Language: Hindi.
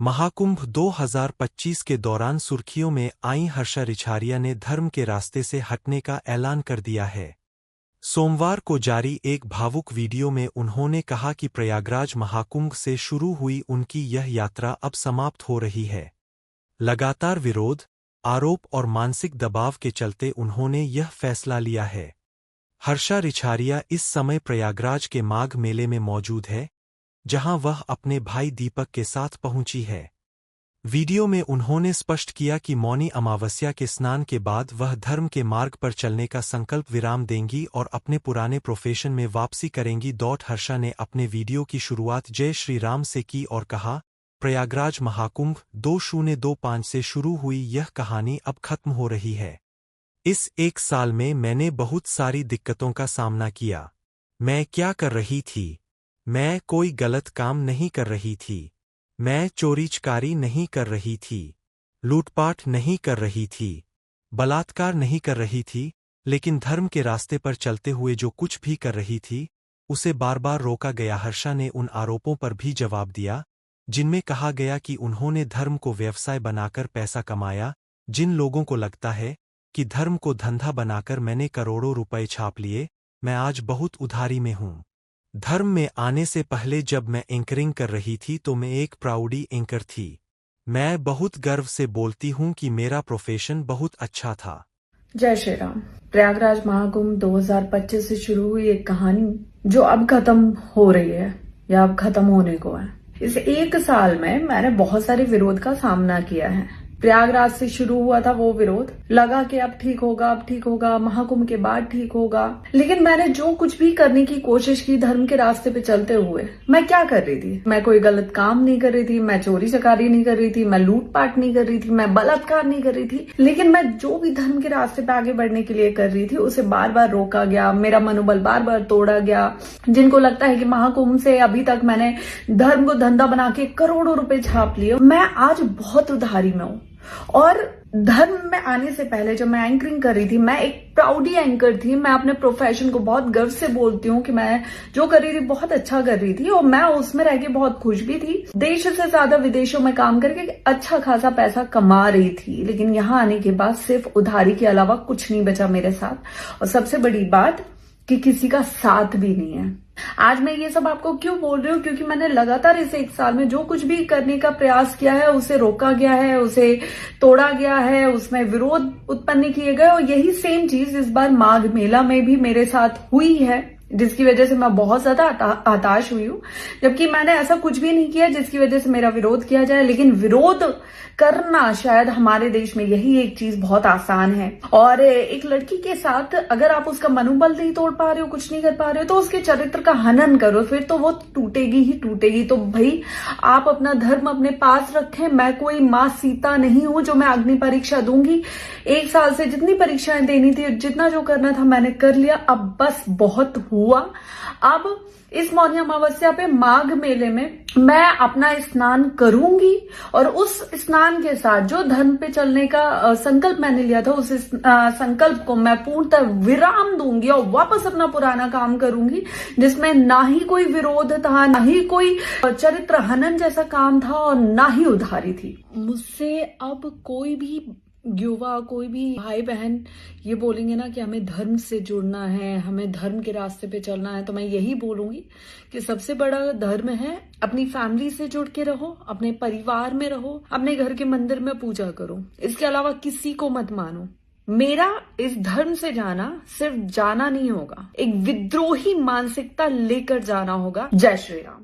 महाकुंभ 2025 के दौरान सुर्खियों में आई हर्षा रिछारिया ने धर्म के रास्ते से हटने का ऐलान कर दिया है। सोमवार को जारी एक भावुक वीडियो में उन्होंने कहा कि प्रयागराज महाकुंभ से शुरू हुई उनकी यह यात्रा अब समाप्त हो रही है। लगातार विरोध, आरोप और मानसिक दबाव के चलते उन्होंने यह फैसला लिया है। हर्षा रिछारिया इस समय प्रयागराज के माघ मेले में मौजूद है, जहां वह अपने भाई दीपक के साथ पहुंची है। वीडियो में उन्होंने स्पष्ट किया कि मौनी अमावस्या के स्नान के बाद वह धर्म के मार्ग पर चलने का संकल्प विराम देंगी और अपने पुराने प्रोफेशन में वापसी करेंगी। हर्षा ने अपने वीडियो की शुरुआत जय श्री राम से की और कहा, प्रयागराज महाकुंभ 2025 से शुरू हुई यह कहानी अब खत्म हो रही है। इस एक साल में मैंने बहुत सारी दिक्कतों का सामना किया। मैं क्या कर रही थी? मैं कोई गलत काम नहीं कर रही थी। मैं चोरी-चकारी नहीं कर रही थी। लूटपाट नहीं कर रही थी। बलात्कार नहीं कर रही थी। लेकिन धर्म के रास्ते पर चलते हुए जो कुछ भी कर रही थी, उसे बार-बार रोका गया। हर्षा ने उन आरोपों पर भी जवाब दिया, जिनमें कहा गया कि उन्होंने धर्म को व्यवसाय बनाकर पैसा कमाया। जिन लोगों को लगता है कि धर्म को धंधा बनाकर मैंने करोड़ों रुपए छाप लिए, मैं आज बहुत उधारी में हूं। धर्म में आने से पहले जब मैं एंकरिंग कर रही थी तो मैं एक प्राउडी एंकर थी। मैं बहुत गर्व से बोलती हूं कि मेरा प्रोफेशन बहुत अच्छा था। जय श्री राम। प्रयागराज महाकुंभ 2025 से शुरू हुई एक कहानी जो अब खत्म हो रही है या अब खत्म होने को है। इस एक साल में मैंने बहुत सारे विरोध का सामना किया है। प्रयागराज से शुरू हुआ था वो विरोध, लगा कि अब ठीक होगा, अब ठीक होगा, महाकुंभ के बाद ठीक होगा। लेकिन मैंने जो कुछ भी करने की कोशिश की धर्म के रास्ते पे चलते हुए, मैं क्या कर रही थी? मैं कोई गलत काम नहीं कर रही थी, मैं चोरी चकारी नहीं कर रही थी, मैं लूटपाट नहीं कर रही थी, मैं बलात्कार नहीं कर रही थी। लेकिन मैं जो भी धर्म के रास्ते पे आगे बढ़ने के लिए कर रही थी, उसे बार बार रोका गया, मेरा मनोबल बार बार तोड़ा गया। जिनको लगता है कि महाकुंभ से अभी तक मैंने धर्म को धंधा बना के करोड़ों रुपए छाप लिए, मैं आज बहुत उधारी में हूँ। और धर्म में आने से पहले जब मैं एंकरिंग कर रही थी, मैं एक प्राउडी एंकर थी। मैं अपने प्रोफेशन को बहुत गर्व से बोलती हूँ कि मैं जो कर रही थी बहुत अच्छा कर रही थी और मैं उसमें रह के बहुत खुश भी थी। देश से ज्यादा विदेशों में काम करके अच्छा खासा पैसा कमा रही थी। लेकिन यहाँ आने के बाद सिर्फ उधारी के अलावा कुछ नहीं बचा मेरे साथ। और सबसे बड़ी बात कि किसी का साथ भी नहीं है। आज मैं ये सब आपको क्यों बोल रही हूँ? क्योंकि मैंने लगातार इस एक साल में जो कुछ भी करने का प्रयास किया है, उसे रोका गया है, उसे तोड़ा गया है, उसमें विरोध उत्पन्न किए गए। और यही सेम चीज इस बार माघ मेला में भी मेरे साथ हुई है, जिसकी वजह से मैं बहुत ज्यादा हताश हुई हूँ। जबकि मैंने ऐसा कुछ भी नहीं किया जिसकी वजह से मेरा विरोध किया जाए। लेकिन विरोध करना शायद हमारे देश में यही एक चीज बहुत आसान है। और एक लड़की के साथ अगर आप उसका मनोबल नहीं तोड़ पा रहे हो, कुछ नहीं कर पा रहे हो, तो उसके चरित्र का हनन करो, फिर तो वो टूटेगी ही टूटेगी। तो भाई आप अपना धर्म अपने पास रखें। मैं कोई माँ सीता नहीं हूं जो मैं अग्नि परीक्षा दूंगी। एक साल से जितनी परीक्षाएं देनी थी, जितना जो करना था मैंने कर लिया। अब बस बहुत हुआ। अब इस मौनी अमावस्या पे माघ मेले में मैं अपना स्नान करूंगी और उस स्नान के साथ जो धर्म पे चलने का संकल्प मैंने लिया था, उस संकल्प को मैं पूर्णतः विराम दूंगी और वापस अपना पुराना काम करूंगी, जिसमें ना ही कोई विरोध था, ना ही कोई चरित्र हनन जैसा काम था और ना ही उधारी थी। मुझसे अब कोई भी युवा, कोई भी भाई बहन ये बोलेंगे ना कि हमें धर्म से जुड़ना है, हमें धर्म के रास्ते पे चलना है, तो मैं यही बोलूंगी कि सबसे बड़ा धर्म है अपनी फैमिली से जुड़ के रहो, अपने परिवार में रहो, अपने घर के मंदिर में पूजा करो। इसके अलावा किसी को मत मानो। मेरा इस धर्म से जाना सिर्फ जाना नहीं होगा, एक विद्रोही मानसिकता लेकर जाना होगा। जय श्री राम।